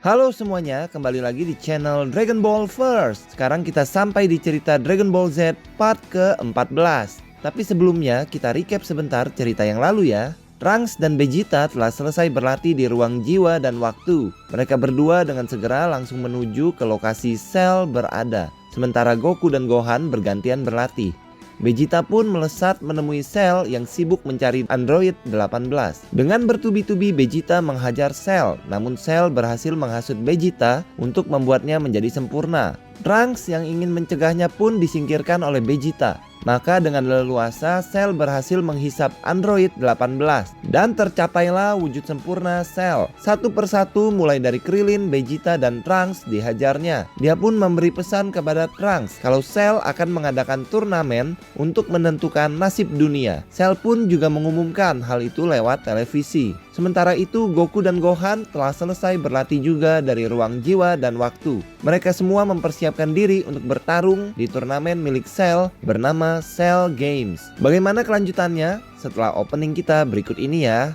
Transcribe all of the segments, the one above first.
Halo semuanya, kembali lagi di channel Dragon Ball First. Sekarang kita sampai di cerita Dragon Ball Z part ke-14. Tapi sebelumnya kita recap sebentar cerita yang lalu ya. Trunks dan Vegeta telah selesai berlatih di ruang jiwa dan waktu. Mereka berdua dengan segera langsung menuju ke lokasi Cell berada. Sementara Goku dan Gohan bergantian berlatih. Vegeta pun melesat menemui Cell yang sibuk mencari Android 18. Dengan bertubi-tubi Vegeta menghajar Cell, namun Cell berhasil menghasut Vegeta untuk membuatnya menjadi sempurna. Trunks yang ingin mencegahnya pun disingkirkan oleh Vegeta. Maka dengan leluasa Cell berhasil menghisap Android 18 dan tercapailah wujud sempurna Cell. Satu persatu mulai dari Krillin, Vegeta dan Trunks dihajarnya. Dia pun memberi pesan kepada Trunks kalau Cell akan mengadakan turnamen untuk menentukan nasib dunia. Cell pun juga mengumumkan hal itu lewat televisi. Sementara itu Goku dan Gohan telah selesai berlatih juga dari ruang jiwa dan waktu. Mereka semua mempersiapkan diri untuk bertarung di turnamen milik Cell bernama Cell Games. Bagaimana kelanjutannya? Setelah opening kita berikut ini ya.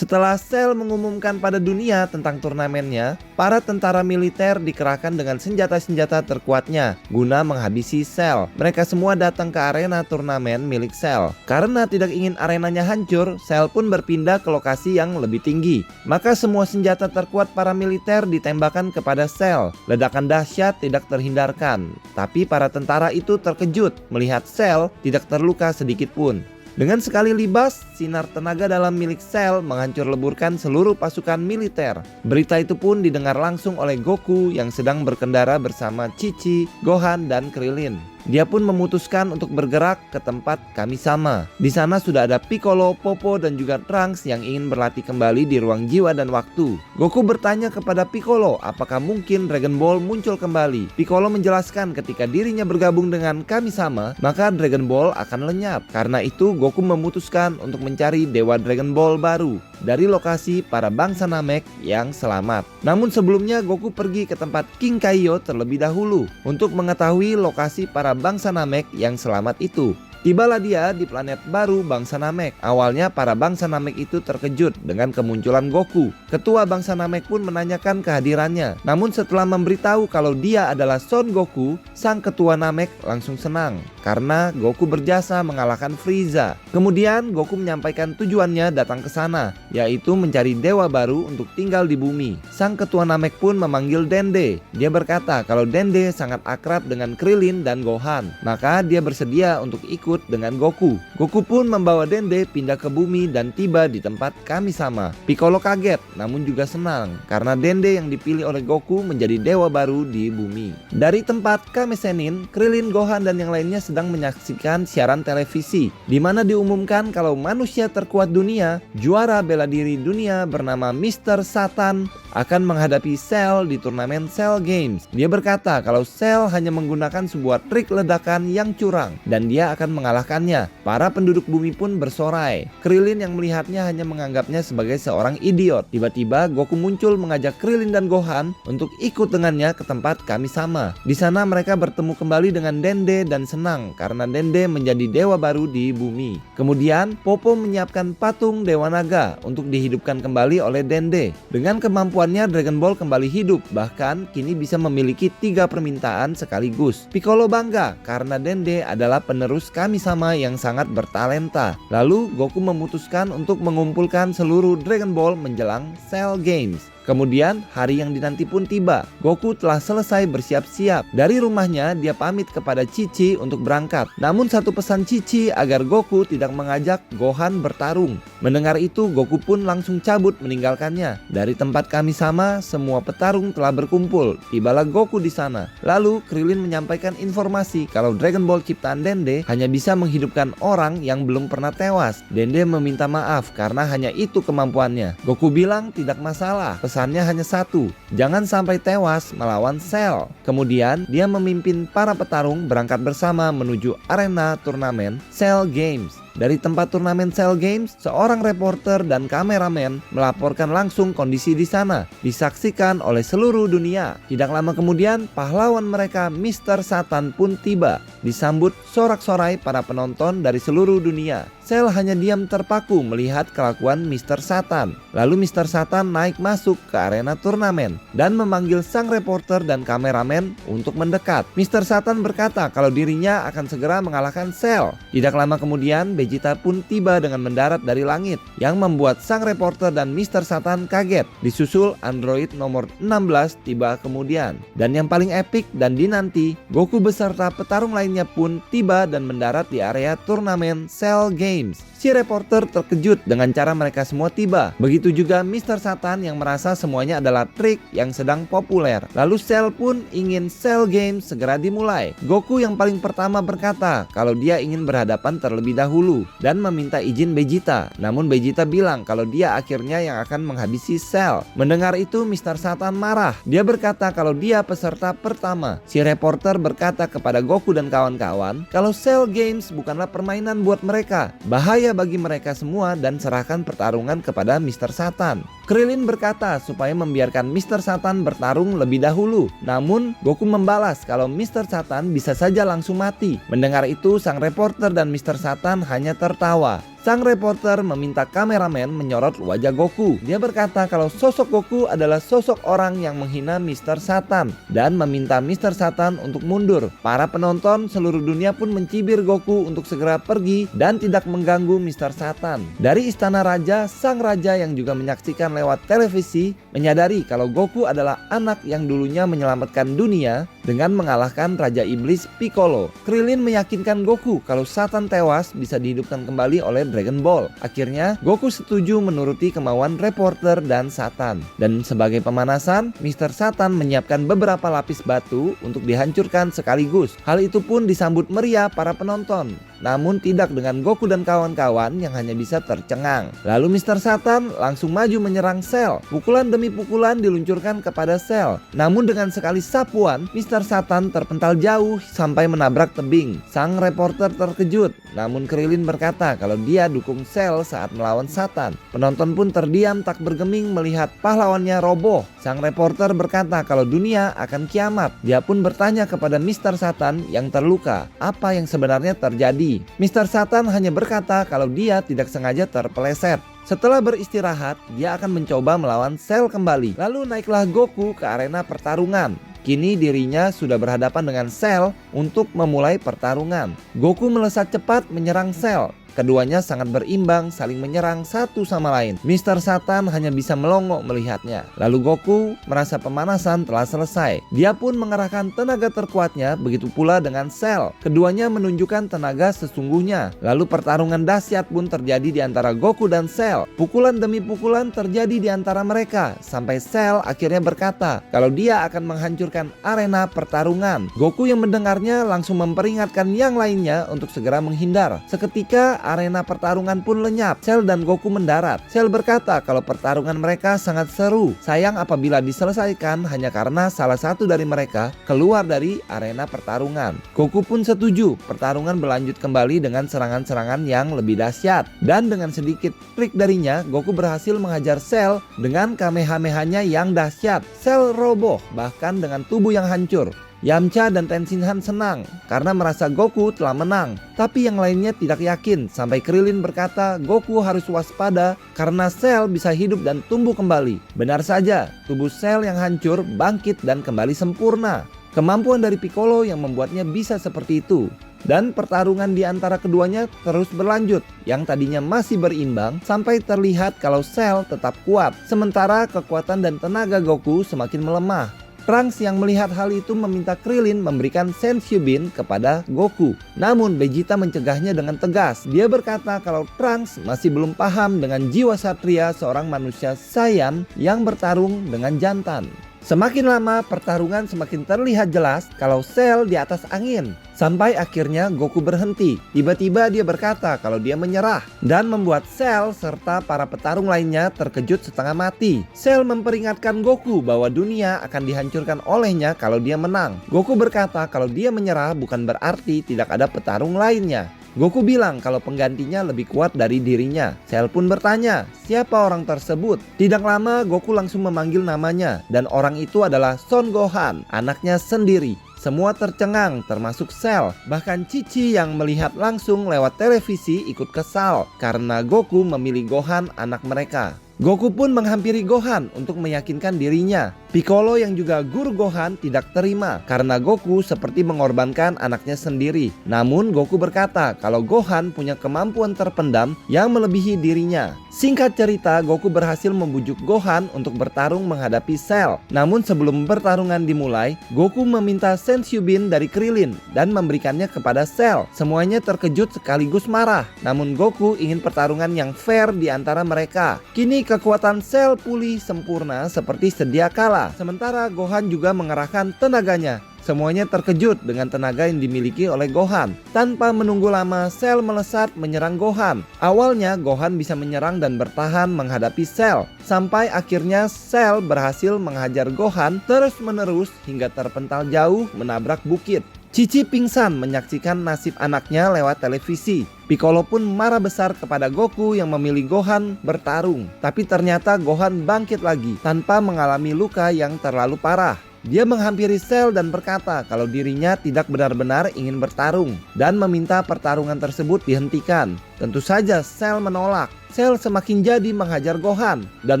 Setelah Cell mengumumkan pada dunia tentang turnamennya, para tentara militer dikerahkan dengan senjata-senjata terkuatnya guna menghabisi Cell. Mereka semua datang ke arena turnamen milik Cell. Karena tidak ingin arenanya hancur, Cell pun berpindah ke lokasi yang lebih tinggi. Maka semua senjata terkuat para militer ditembakkan kepada Cell. Ledakan dahsyat tidak terhindarkan. Tapi para tentara itu terkejut melihat Cell tidak terluka sedikit pun. Dengan sekali libas, sinar tenaga dalam milik Cell menghancur leburkan seluruh pasukan militer. Berita itu pun didengar langsung oleh Goku yang sedang berkendara bersama Chi-Chi, Gohan, dan Krillin. Dia pun memutuskan untuk bergerak ke tempat Kami-sama. Di sana sudah ada Piccolo, Popo, dan juga Trunks yang ingin berlatih kembali di ruang jiwa dan waktu. Goku bertanya kepada Piccolo apakah mungkin Dragon Ball muncul kembali. Piccolo menjelaskan ketika dirinya bergabung dengan Kami-sama, maka Dragon Ball akan lenyap. Karena itu Goku memutuskan untuk mencari Dewa Dragon Ball baru dari lokasi para bangsa Namek yang selamat. Namun sebelumnya Goku pergi ke tempat King Kaiyo terlebih dahulu untuk mengetahui lokasi para bangsa Namek yang selamat itu. Tibalah dia di planet baru bangsa Namek. Awalnya para bangsa Namek itu terkejut dengan kemunculan Goku. Ketua bangsa Namek pun menanyakan kehadirannya. Namun setelah memberitahu kalau dia adalah Son Goku, sang ketua Namek langsung senang karena Goku berjasa mengalahkan Frieza. Kemudian Goku menyampaikan tujuannya datang ke sana, yaitu mencari dewa baru untuk tinggal di bumi. Sang ketua Namek pun memanggil Dende. Dia berkata kalau Dende sangat akrab dengan Krillin dan Gohan, maka dia bersedia untuk ikut dengan Goku. Goku pun membawa Dende pindah ke bumi dan tiba di tempat Kami-sama. Piccolo kaget namun juga senang karena Dende yang dipilih oleh Goku menjadi dewa baru di bumi. Dari tempat Kame Sennin, Krillin, Gohan, dan yang lainnya sedang menyaksikan siaran televisi di mana diumumkan kalau manusia terkuat dunia, juara bela diri dunia bernama Mr. Satan akan menghadapi Cell di turnamen Cell Games. Dia berkata kalau Cell hanya menggunakan sebuah trik ledakan yang curang dan dia akan mengalahkannya. Para penduduk bumi pun bersorai. Krillin yang melihatnya hanya menganggapnya sebagai seorang idiot. Tiba-tiba Goku muncul mengajak Krillin dan Gohan untuk ikut dengannya ke tempat Kami-sama. Di sana mereka bertemu kembali dengan Dende dan senang karena Dende menjadi dewa baru di bumi. Kemudian Popo menyiapkan patung Dewa Naga untuk dihidupkan kembali oleh Dende. Dengan kemampuannya Dragon Ball kembali hidup, bahkan kini bisa memiliki 3 permintaan sekaligus. Piccolo bangga karena Dende adalah penerus Kami-sama yang sangat bertalenta. Lalu Goku memutuskan untuk mengumpulkan seluruh Dragon Ball menjelang Cell Games. Kemudian hari yang dinanti pun tiba. Goku telah selesai bersiap-siap. Dari rumahnya dia pamit kepada Chi-Chi untuk berangkat. Namun satu pesan Chi-Chi agar Goku tidak mengajak Gohan bertarung. Mendengar itu Goku pun langsung cabut meninggalkannya. Dari tempat Kami-sama semua petarung telah berkumpul. Tibalah Goku di sana. Lalu Krillin menyampaikan informasi kalau Dragon Ball ciptaan Dende hanya bisa menghidupkan orang yang belum pernah tewas. Dende meminta maaf karena hanya itu kemampuannya. Goku bilang tidak masalah. Pesannya hanya satu, jangan sampai tewas melawan Cell. Kemudian dia memimpin para petarung berangkat bersama menuju arena turnamen Cell Games. Dari tempat turnamen Cell Games, seorang reporter dan kameramen melaporkan langsung kondisi di sana, disaksikan oleh seluruh dunia. Tidak lama kemudian, pahlawan mereka Mr. Satan pun tiba, disambut sorak-sorai para penonton dari seluruh dunia. Cell hanya diam terpaku melihat kelakuan Mr. Satan. Lalu Mr. Satan naik masuk ke arena turnamen dan memanggil sang reporter dan kameramen untuk mendekat. Mr. Satan berkata kalau dirinya akan segera mengalahkan Cell. Tidak lama kemudian, Vegeta pun tiba dengan mendarat dari langit, yang membuat sang reporter dan Mr. Satan kaget. Disusul android nomor 16 tiba kemudian. Dan yang paling epik dan dinanti, Goku beserta petarung lainnya pun tiba dan mendarat di area turnamen Cell Games. Si reporter terkejut dengan cara mereka semua tiba. Begitu juga Mr. Satan yang merasa semuanya adalah trik yang sedang populer. Lalu Cell pun ingin Cell Games segera dimulai. Goku yang paling pertama berkata kalau dia ingin berhadapan terlebih dahulu dan meminta izin Vegeta. Namun Vegeta bilang kalau dia akhirnya yang akan menghabisi Cell. Mendengar itu Mr. Satan marah. Dia berkata kalau dia peserta pertama. Si reporter berkata kepada Goku dan kawan-kawan kalau Cell Games bukanlah permainan buat mereka. Bahaya bagi mereka semua dan serahkan pertarungan kepada Mr. Satan. Krillin berkata supaya membiarkan Mr. Satan bertarung lebih dahulu. Namun Goku membalas kalau Mr. Satan bisa saja langsung mati. Mendengar itu sang reporter dan Mr. Satan hanya tertawa. Sang reporter meminta kameramen menyorot wajah Goku. Dia berkata kalau sosok Goku adalah sosok orang yang menghina Mr. Satan dan meminta Mr. Satan untuk mundur. Para penonton seluruh dunia pun mencibir Goku untuk segera pergi dan tidak mengganggu Mr. Satan. Dari istana raja, sang raja yang juga menyaksikan lewat televisi menyadari kalau Goku adalah anak yang dulunya menyelamatkan dunia dengan mengalahkan Raja Iblis Piccolo. Krillin meyakinkan Goku kalau Satan tewas bisa dihidupkan kembali oleh Dragon Ball. Akhirnya Goku setuju menuruti kemauan reporter dan Satan. Dan sebagai pemanasan, Mr. Satan menyiapkan beberapa lapis batu untuk dihancurkan sekaligus. Hal itu pun disambut meriah para penonton. Namun tidak dengan Goku dan kawan-kawan yang hanya bisa tercengang. Lalu Mr. Satan langsung maju menyerang Cell. Pukulan demi pukulan diluncurkan kepada Cell. Namun dengan sekali sapuan, Mr. Satan terpental jauh sampai menabrak tebing. Sang reporter terkejut. Namun Krillin berkata kalau dia dukung Cell saat melawan Satan. Penonton pun terdiam tak bergeming melihat pahlawannya roboh. Sang reporter berkata kalau dunia akan kiamat. Dia pun bertanya kepada Mr. Satan yang terluka, apa yang sebenarnya terjadi. Mr. Satan hanya berkata kalau dia tidak sengaja terpeleset. Setelah beristirahat, dia akan mencoba melawan Cell kembali. Lalu naiklah Goku ke arena pertarungan. Kini dirinya sudah berhadapan dengan Cell untuk memulai pertarungan. Goku melesat cepat menyerang Cell. Keduanya sangat berimbang, saling menyerang satu sama lain. Mr. Satan hanya bisa melongo melihatnya. Lalu Goku merasa pemanasan telah selesai. Dia pun mengerahkan tenaga terkuatnya, begitu pula dengan Cell. Keduanya menunjukkan tenaga sesungguhnya. Lalu pertarungan dahsyat pun terjadi di antara Goku dan Cell. Pukulan demi pukulan terjadi di antara mereka, sampai Cell akhirnya berkata kalau dia akan menghancurkan arena pertarungan. Goku yang mendengarnya langsung memperingatkan yang lainnya untuk segera menghindar. Seketika arena pertarungan pun lenyap. Cell dan Goku mendarat. Cell berkata kalau pertarungan mereka sangat seru. Sayang apabila diselesaikan hanya karena salah satu dari mereka keluar dari arena pertarungan. Goku pun setuju. Pertarungan berlanjut kembali dengan serangan-serangan yang lebih dahsyat. Dan dengan sedikit trik darinya, Goku berhasil menghajar Cell dengan kamehamehanya yang dahsyat. Cell roboh, bahkan dengan tubuh yang hancur. Yamcha dan Tenshinhan senang karena merasa Goku telah menang. Tapi yang lainnya tidak yakin sampai Krillin berkata Goku harus waspada karena Cell bisa hidup dan tumbuh kembali. Benar saja, tubuh Cell yang hancur bangkit dan kembali sempurna. Kemampuan dari Piccolo yang membuatnya bisa seperti itu. Dan pertarungan di antara keduanya terus berlanjut, yang tadinya masih berimbang sampai terlihat kalau Cell tetap kuat, sementara kekuatan dan tenaga Goku semakin melemah. Trunks yang melihat hal itu meminta Krillin memberikan Senshubin kepada Goku. Namun Vegeta mencegahnya dengan tegas. Dia berkata kalau Trunks masih belum paham dengan jiwa satria seorang manusia Saiyan yang bertarung dengan jantan. Semakin lama pertarungan semakin terlihat jelas kalau Cell di atas angin. Sampai akhirnya Goku berhenti. Tiba-tiba dia berkata kalau dia menyerah dan membuat Cell serta para petarung lainnya terkejut setengah mati. Cell memperingatkan Goku bahwa dunia akan dihancurkan olehnya kalau dia menang. Goku berkata kalau dia menyerah bukan berarti tidak ada petarung lainnya. Goku bilang kalau penggantinya lebih kuat dari dirinya. Cell pun bertanya, siapa orang tersebut? Tidak lama Goku langsung memanggil namanya, dan orang itu adalah Son Gohan, anaknya sendiri. Semua tercengang termasuk Cell. Bahkan Chi-Chi yang melihat langsung lewat televisi ikut kesal karena Goku memilih Gohan anak mereka. Goku pun menghampiri Gohan untuk meyakinkan dirinya. Piccolo yang juga guru Gohan tidak terima karena Goku seperti mengorbankan anaknya sendiri. Namun Goku berkata kalau Gohan punya kemampuan terpendam yang melebihi dirinya. Singkat cerita, Goku berhasil membujuk Gohan untuk bertarung menghadapi Cell. Namun sebelum pertarungan dimulai, Goku meminta Senshubin dari Krillin dan memberikannya kepada Cell. Semuanya terkejut sekaligus marah. Namun Goku ingin pertarungan yang fair di antara mereka. Kini kekuatan Cell pulih sempurna seperti sedia kala. Sementara Gohan juga mengerahkan tenaganya. Semuanya terkejut dengan tenaga yang dimiliki oleh Gohan. Tanpa menunggu lama, Cell melesat menyerang Gohan. Awalnya Gohan bisa menyerang dan bertahan menghadapi Cell. Sampai akhirnya Cell berhasil menghajar Gohan terus-menerus hingga terpental jauh menabrak bukit. Chi-Chi pingsan menyaksikan nasib anaknya lewat televisi. Piccolo pun marah besar kepada Goku yang memilih Gohan bertarung. Tapi ternyata Gohan bangkit lagi tanpa mengalami luka yang terlalu parah. Dia menghampiri Cell dan berkata kalau dirinya tidak benar-benar ingin bertarung dan meminta pertarungan tersebut dihentikan. Tentu saja Cell menolak. Cell semakin jadi menghajar Gohan dan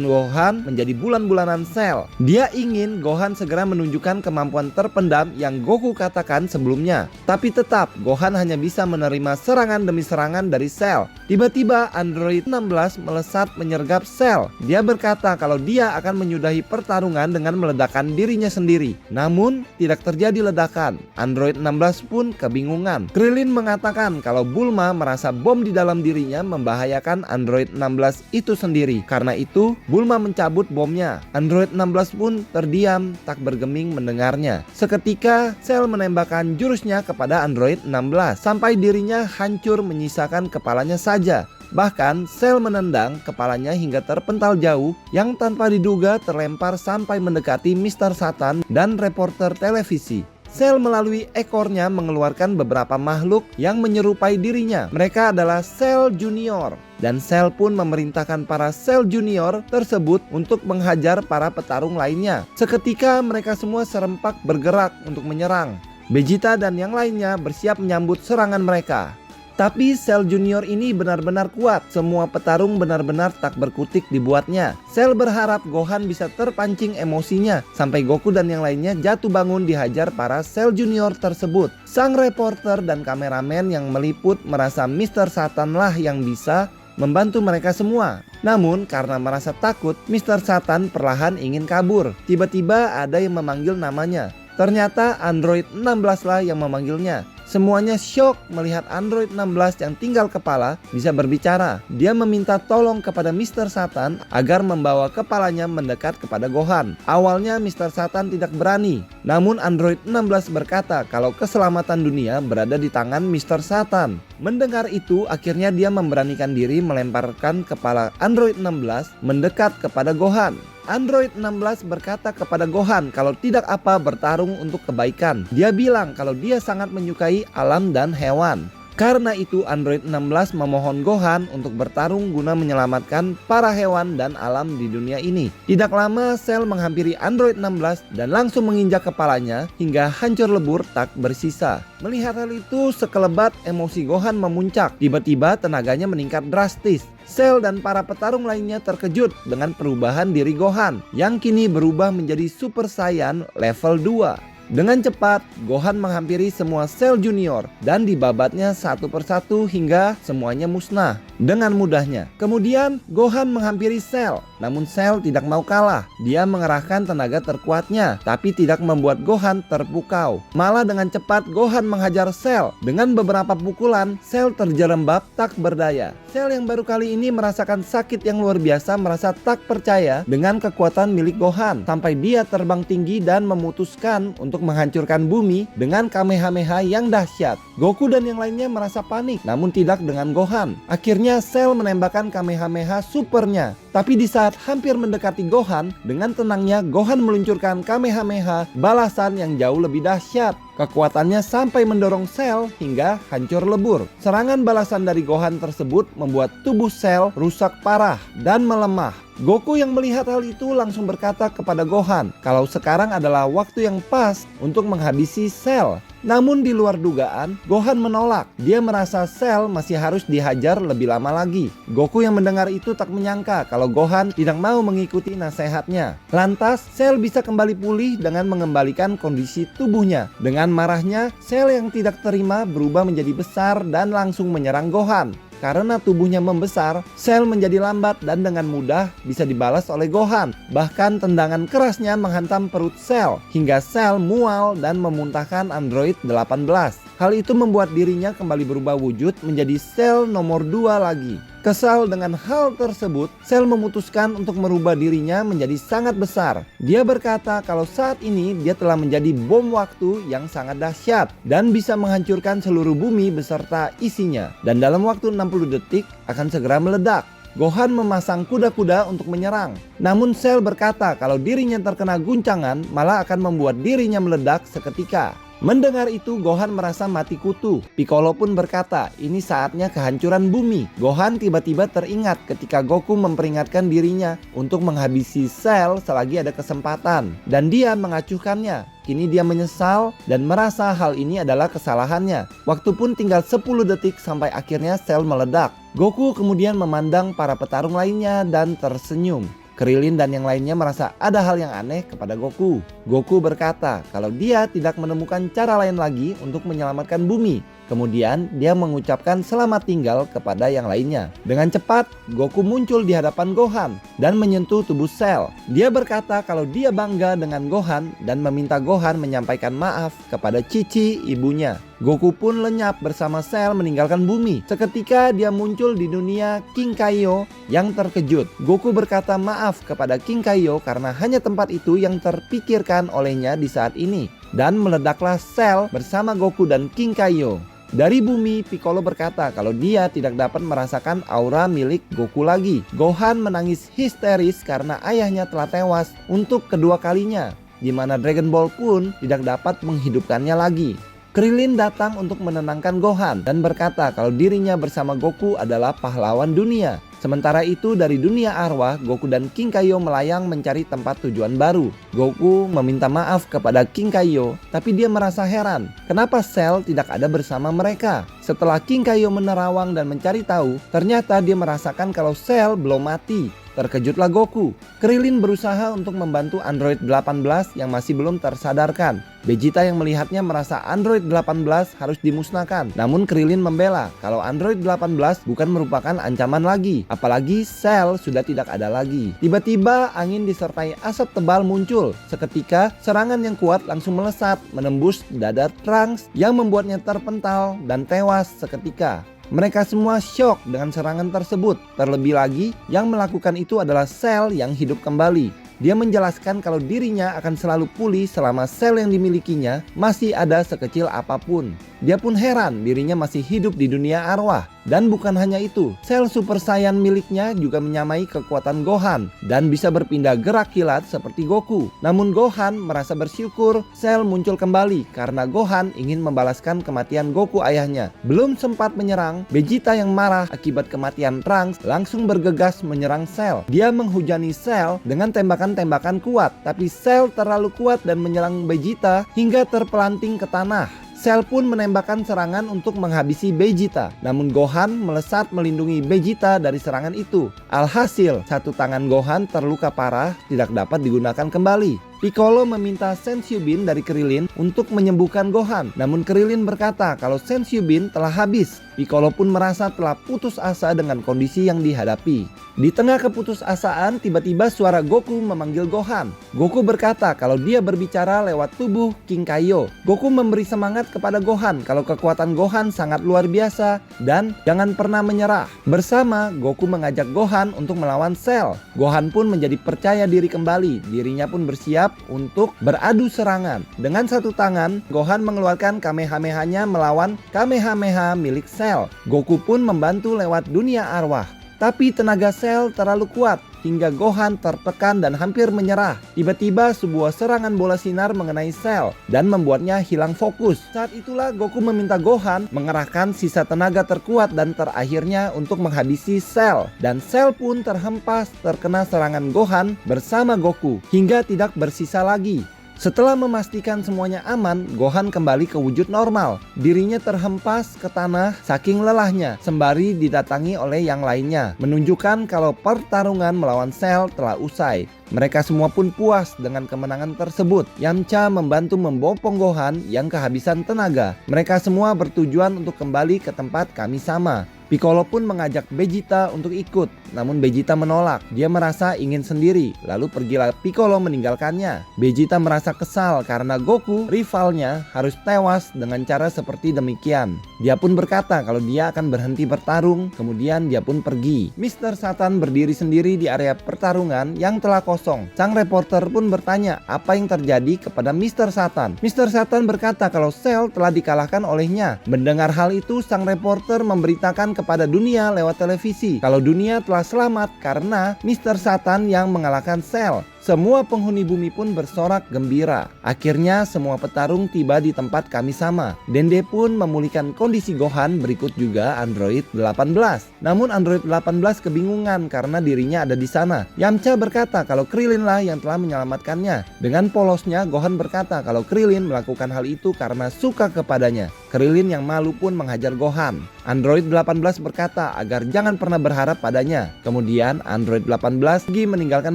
Gohan menjadi bulan-bulanan Cell. Dia ingin Gohan segera menunjukkan kemampuan terpendam yang Goku katakan sebelumnya. Tapi tetap Gohan hanya bisa menerima serangan demi serangan dari Cell. Tiba-tiba Android 16 melesat menyergap Cell. Dia berkata kalau dia akan menyudahi pertarungan dengan meledakkan dirinya sendiri. Namun tidak terjadi ledakan. Android 16 pun kebingungan. Krillin mengatakan kalau Bulma merasa bom di dalam dirinya membahayakan Android 16 itu sendiri. Karena itu Bulma mencabut bomnya. Android 16 pun terdiam tak bergeming mendengarnya. Seketika Cell menembakkan jurusnya kepada Android 16 sampai dirinya hancur menyisakan kepalanya saja. Bahkan Cell menendang kepalanya hingga terpental jauh yang tanpa diduga terlempar sampai mendekati Mr. Satan dan reporter televisi. Cell melalui ekornya mengeluarkan beberapa makhluk yang menyerupai dirinya. Mereka adalah Cell Junior. Dan Cell pun memerintahkan para Cell Junior tersebut untuk menghajar para petarung lainnya. Seketika mereka semua serempak bergerak untuk menyerang. Vegeta dan yang lainnya bersiap menyambut serangan mereka. Tapi Cell Junior ini benar-benar kuat. Semua petarung benar-benar tak berkutik dibuatnya. Cell berharap Gohan bisa terpancing emosinya sampai Goku dan yang lainnya jatuh bangun dihajar para Cell Junior tersebut. Sang reporter dan kameramen yang meliput merasa Mr. Satan lah yang bisa membantu mereka semua. Namun karena merasa takut, Mr. Satan perlahan ingin kabur. Tiba-tiba ada yang memanggil namanya. Ternyata Android 16 lah yang memanggilnya. Semuanya syok melihat Android 16 yang tinggal kepala bisa berbicara. Dia meminta tolong kepada Mr. Satan agar membawa kepalanya mendekat kepada Gohan. Awalnya Mr. Satan tidak berani. Namun Android 16 berkata kalau keselamatan dunia berada di tangan Mr. Satan. Mendengar itu akhirnya dia memberanikan diri melemparkan kepala Android 16 mendekat kepada Gohan. Android 16 berkata kepada Gohan kalau tidak apa bertarung untuk kebaikan. Dia bilang kalau dia sangat menyukai alam dan hewan. Karena itu Android 16 memohon Gohan untuk bertarung guna menyelamatkan para hewan dan alam di dunia ini. Tidak lama Cell menghampiri Android 16 dan langsung menginjak kepalanya hingga hancur lebur tak bersisa. Melihat hal itu sekelebat emosi Gohan memuncak. Tiba-tiba tenaganya meningkat drastis. Cell dan para petarung lainnya terkejut dengan perubahan diri Gohan yang kini berubah menjadi Super Saiyan level 2. Dengan cepat, Gohan menghampiri semua Cell Junior dan dibabatnya satu persatu hingga semuanya musnah dengan mudahnya. Kemudian Gohan menghampiri Cell, namun Cell tidak mau kalah. Dia mengerahkan tenaga terkuatnya, tapi tidak membuat Gohan terpukau. Malah dengan cepat Gohan menghajar Cell. Dengan beberapa pukulan, Cell terjerembab tak berdaya. Cell yang baru kali ini merasakan sakit yang luar biasa merasa tak percaya dengan kekuatan milik Gohan. Sampai dia terbang tinggi dan memutuskan untuk menghancurkan bumi dengan Kamehameha yang dahsyat. Goku dan yang lainnya merasa panik, namun tidak dengan Gohan. Akhirnya Cell menembakkan Kamehameha supernya. Tapi di saat hampir mendekati Gohan, dengan tenangnya Gohan meluncurkan Kamehameha balasan yang jauh lebih dahsyat. Kekuatannya sampai mendorong Cell hingga hancur lebur. Serangan balasan dari Gohan tersebut membuat tubuh Cell rusak parah dan melemah. Goku yang melihat hal itu langsung berkata kepada Gohan kalau sekarang adalah waktu yang pas untuk menghabisi Cell. Namun di luar dugaan, Gohan menolak. Dia merasa Cell masih harus dihajar lebih lama lagi. Goku yang mendengar itu tak menyangka kalau Gohan tidak mau mengikuti nasihatnya. Lantas, Cell bisa kembali pulih dengan mengembalikan kondisi tubuhnya. Dengan marahnya, Cell yang tidak terima berubah menjadi besar dan langsung menyerang Gohan. Karena tubuhnya membesar, Cell menjadi lambat dan dengan mudah bisa dibalas oleh Gohan. Bahkan tendangan kerasnya menghantam perut Cell hingga Cell mual dan memuntahkan Android 18. Hal itu membuat dirinya kembali berubah wujud menjadi Cell nomor 2 lagi. Kesal dengan hal tersebut, Cell memutuskan untuk merubah dirinya menjadi sangat besar. Dia berkata kalau saat ini dia telah menjadi bom waktu yang sangat dahsyat dan bisa menghancurkan seluruh bumi beserta isinya. Dan dalam waktu 60 detik akan segera meledak. Gohan memasang kuda-kuda untuk menyerang. Namun Cell berkata kalau dirinya terkena guncangan malah akan membuat dirinya meledak seketika. Mendengar itu, Gohan merasa mati kutu. Piccolo pun berkata, ini saatnya kehancuran bumi. Gohan tiba-tiba teringat ketika Goku memperingatkan dirinya untuk menghabisi Cell selagi ada kesempatan. Dan dia mengacuhkannya. Kini dia menyesal dan merasa hal ini adalah kesalahannya. Waktu pun tinggal 10 detik sampai akhirnya Cell meledak. Goku kemudian memandang para petarung lainnya dan tersenyum. Krillin dan yang lainnya merasa ada hal yang aneh kepada Goku. Goku berkata kalau dia tidak menemukan cara lain lagi untuk menyelamatkan bumi. Kemudian dia mengucapkan selamat tinggal kepada yang lainnya. Dengan cepat, Goku muncul di hadapan Gohan dan menyentuh tubuh Cell. Dia berkata kalau dia bangga dengan Gohan dan meminta Gohan menyampaikan maaf kepada Cici, ibunya. Goku pun lenyap bersama Cell meninggalkan bumi. Seketika dia muncul di dunia King Kaio yang terkejut. Goku berkata maaf kepada King Kaio karena hanya tempat itu yang terpikirkan olehnya di saat ini. Dan meledaklah Cell bersama Goku dan King Kaio. Dari bumi, Piccolo berkata kalau dia tidak dapat merasakan aura milik Goku lagi. Gohan menangis histeris karena ayahnya telah tewas untuk kedua kalinya, di mana Dragon Ball pun tidak dapat menghidupkannya lagi. Krillin datang untuk menenangkan Gohan dan berkata kalau dirinya bersama Goku adalah pahlawan dunia. Sementara itu dari dunia arwah, Goku dan King Kaio melayang mencari tempat tujuan baru. Goku meminta maaf kepada King Kaio, tapi dia merasa heran kenapa Cell tidak ada bersama mereka. Setelah King Kaio menerawang dan mencari tahu, ternyata dia merasakan kalau Cell belum mati. Terkejutlah Goku. Krillin berusaha untuk membantu Android 18 yang masih belum tersadarkan. Vegeta yang melihatnya merasa Android 18 harus dimusnahkan. Namun Krillin membela kalau Android 18 bukan merupakan ancaman lagi. Apalagi Cell sudah tidak ada lagi. Tiba-tiba angin disertai asap tebal muncul. Seketika serangan yang kuat langsung melesat menembus dada Trunks yang membuatnya terpental dan tewas seketika. Mereka semua syok dengan serangan tersebut. Terlebih lagi, yang melakukan itu adalah Cell yang hidup kembali. Dia menjelaskan kalau dirinya akan selalu pulih selama Cell yang dimilikinya masih ada sekecil apapun. Dia pun heran dirinya masih hidup di dunia arwah. Dan bukan hanya itu, Cell Super Saiyan miliknya juga menyamai kekuatan Gohan dan bisa berpindah gerak kilat seperti Goku. Namun Gohan merasa bersyukur Cell muncul kembali karena Gohan ingin membalaskan kematian Goku ayahnya. Belum sempat menyerang, Vegeta yang marah akibat kematian Trunks langsung bergegas menyerang Cell. Dia menghujani Cell dengan tembakan-tembakan kuat, tapi Cell terlalu kuat dan menyerang Vegeta hingga terpelanting ke tanah. Cell pun menembakkan serangan untuk menghabisi Vegeta. Namun Gohan melesat melindungi Vegeta dari serangan itu. Alhasil, satu tangan Gohan terluka parah, tidak dapat digunakan kembali. Piccolo meminta Sensyubin dari Krillin untuk menyembuhkan Gohan. Namun Krillin berkata kalau Sensyubin telah habis. Piccolo pun merasa telah putus asa dengan kondisi yang dihadapi. Di tengah keputusasaan, tiba-tiba suara Goku memanggil Gohan. Goku berkata kalau dia berbicara lewat tubuh King Kaio. Goku memberi semangat kepada Gohan kalau kekuatan Gohan sangat luar biasa dan jangan pernah menyerah. Bersama, Goku mengajak Gohan untuk melawan Cell. Gohan pun menjadi percaya diri kembali. Dirinya pun bersiap untuk beradu serangan. Dengan satu tangan, Gohan mengeluarkan Kamehameha-nya melawan Kamehameha milik Cell. Goku pun membantu lewat dunia arwah. Tapi tenaga Cell terlalu kuat hingga Gohan tertekan dan hampir menyerah. Tiba-tiba sebuah serangan bola sinar mengenai Cell dan membuatnya hilang fokus. Saat itulah Goku meminta Gohan mengerahkan sisa tenaga terkuat dan terakhirnya untuk menghabisi Cell. Dan Cell pun terhempas terkena serangan Gohan bersama Goku hingga tidak bersisa lagi. Setelah memastikan semuanya aman, Gohan kembali ke wujud normal. Dirinya terhempas ke tanah saking lelahnya, sembari didatangi oleh yang lainnya, menunjukkan kalau pertarungan melawan Cell telah usai. Mereka semua pun puas dengan kemenangan tersebut. Yamcha membantu membopong Gohan yang kehabisan tenaga. Mereka semua bertujuan untuk kembali ke tempat Kami-sama. Piccolo pun mengajak Vegeta untuk ikut, namun Vegeta menolak. Dia merasa ingin sendiri, lalu pergilah Piccolo meninggalkannya. Vegeta merasa kesal karena Goku, rivalnya, harus tewas dengan cara seperti demikian. Dia pun berkata kalau dia akan berhenti bertarung, kemudian dia pun pergi. Mr. Satan berdiri sendiri di area pertarungan yang telah kosong. Sang reporter pun bertanya apa yang terjadi kepada Mr. Satan. Mr. Satan berkata kalau Cell telah dikalahkan olehnya. Mendengar hal itu, sang reporter memberitakan kepada dunia lewat televisi kalau dunia telah selamat karena Mr. Satan yang mengalahkan Cell. Semua penghuni bumi pun bersorak gembira. Akhirnya semua petarung tiba di tempat Kami-sama. Dende pun memulihkan kondisi Gohan, berikut juga Android 18. Namun Android 18 kebingungan karena dirinya ada di sana. Yamcha berkata kalau Krillin lah yang telah menyelamatkannya. Dengan polosnya Gohan berkata kalau Krillin melakukan hal itu karena suka kepadanya. Krillin yang malu pun menghajar Gohan. Android 18 berkata agar jangan pernah berharap padanya. Kemudian Android 18 pergi meninggalkan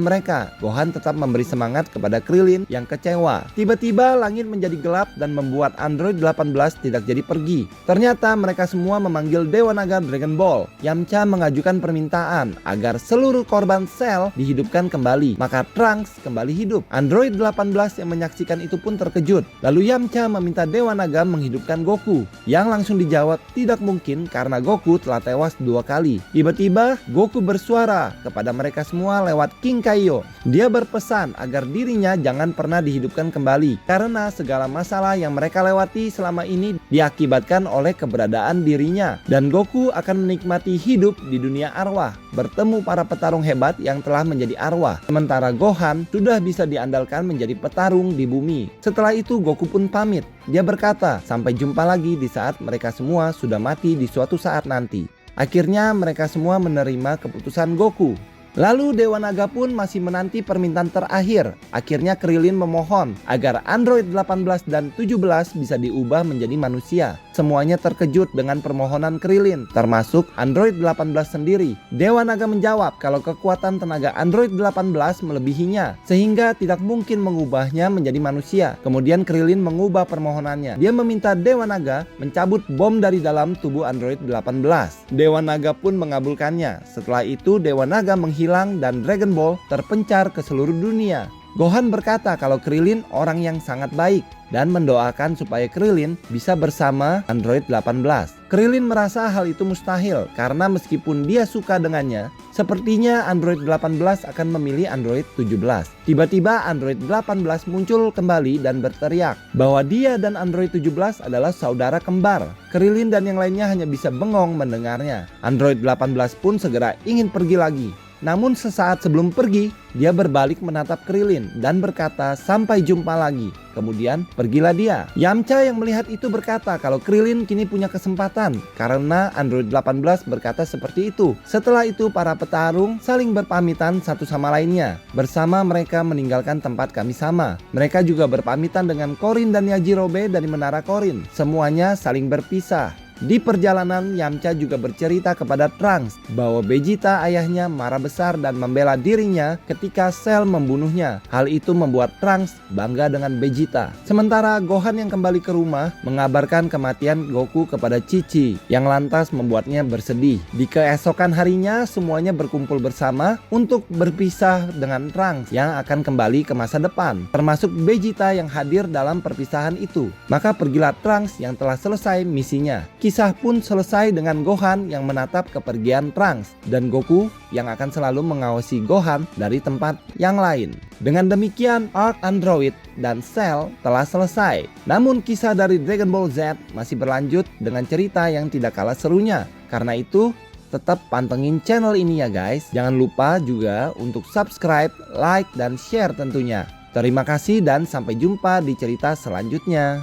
mereka. Gohan tetap memberi semangat kepada Krillin yang kecewa. Tiba-tiba langit menjadi gelap dan membuat Android 18 tidak jadi pergi. Ternyata mereka semua memanggil Dewa Naga Dragon Ball. Yamcha mengajukan permintaan agar seluruh korban Cell dihidupkan kembali. Maka Trunks kembali hidup. Android 18 yang menyaksikan itu pun terkejut. Lalu Yamcha meminta Dewa Naga menghidupkan Goku. Yang langsung dijawab tidak mungkin karena Goku telah tewas 2 kali. Tiba-tiba Goku bersuara kepada mereka semua lewat King Kaiyo. Dia berpesan agar dirinya jangan pernah dihidupkan kembali karena segala masalah yang mereka lewati selama ini diakibatkan oleh keberadaan dirinya. Dan Goku akan menikmati hidup di dunia arwah, bertemu para petarung hebat yang telah menjadi arwah. Sementara Gohan sudah bisa diandalkan menjadi petarung di bumi. Setelah itu Goku pun pamit. Dia berkata sampai jumpa lagi di saat mereka semua sudah mati di suatu saat nanti. Akhirnya mereka semua menerima keputusan Goku. Lalu Dewa Naga pun masih menanti permintaan terakhir. Akhirnya Krillin memohon agar Android 18 dan 17 bisa diubah menjadi manusia. Semuanya terkejut dengan permohonan Krillin, termasuk Android 18 sendiri. Dewa Naga menjawab kalau kekuatan tenaga Android 18 melebihinya, sehingga tidak mungkin mengubahnya menjadi manusia. Kemudian Krillin mengubah permohonannya. Dia meminta Dewa Naga mencabut bom dari dalam tubuh Android 18. Dewa Naga pun mengabulkannya. Setelah itu Dewa Naga menghilang dan Dragon Ball terpencar ke seluruh dunia. Gohan berkata kalau Krillin orang yang sangat baik dan mendoakan supaya Krillin bisa bersama Android 18. Krillin merasa hal itu mustahil karena meskipun dia suka dengannya, sepertinya Android 18 akan memilih Android 17. Tiba-tiba Android 18 muncul kembali dan berteriak bahwa dia dan Android 17 adalah saudara kembar. Krillin dan yang lainnya hanya bisa bengong mendengarnya. Android 18 pun segera ingin pergi lagi. Namun sesaat sebelum pergi, dia berbalik menatap Krillin dan berkata sampai jumpa lagi. Kemudian pergilah dia. Yamcha yang melihat itu berkata kalau Krillin kini punya kesempatan karena Android 18 berkata seperti itu. Setelah itu para petarung saling berpamitan satu sama lainnya. Bersama mereka meninggalkan tempat Kami-sama. Mereka juga berpamitan dengan Korin dan Yajirobe dari Menara Korin. Semuanya saling berpisah. Di perjalanan Yamcha juga bercerita kepada Trunks bahwa Vegeta ayahnya marah besar dan membela dirinya ketika Cell membunuhnya. Hal itu membuat Trunks bangga dengan Vegeta. Sementara Gohan yang kembali ke rumah mengabarkan kematian Goku kepada Chi-Chi yang lantas membuatnya bersedih. Di keesokan harinya semuanya berkumpul bersama untuk berpisah dengan Trunks yang akan kembali ke masa depan, termasuk Vegeta yang hadir dalam perpisahan itu. Maka pergilah Trunks yang telah selesai misinya. Kisah pun selesai dengan Gohan yang menatap kepergian Trunks dan Goku yang akan selalu mengawasi Gohan dari tempat yang lain. Dengan demikian arc Android dan Cell telah selesai. Namun kisah dari Dragon Ball Z masih berlanjut dengan cerita yang tidak kalah serunya. Karena itu Tetap pantengin channel ini ya guys. Jangan lupa juga untuk subscribe, like, dan share tentunya. Terima kasih dan sampai jumpa di cerita selanjutnya.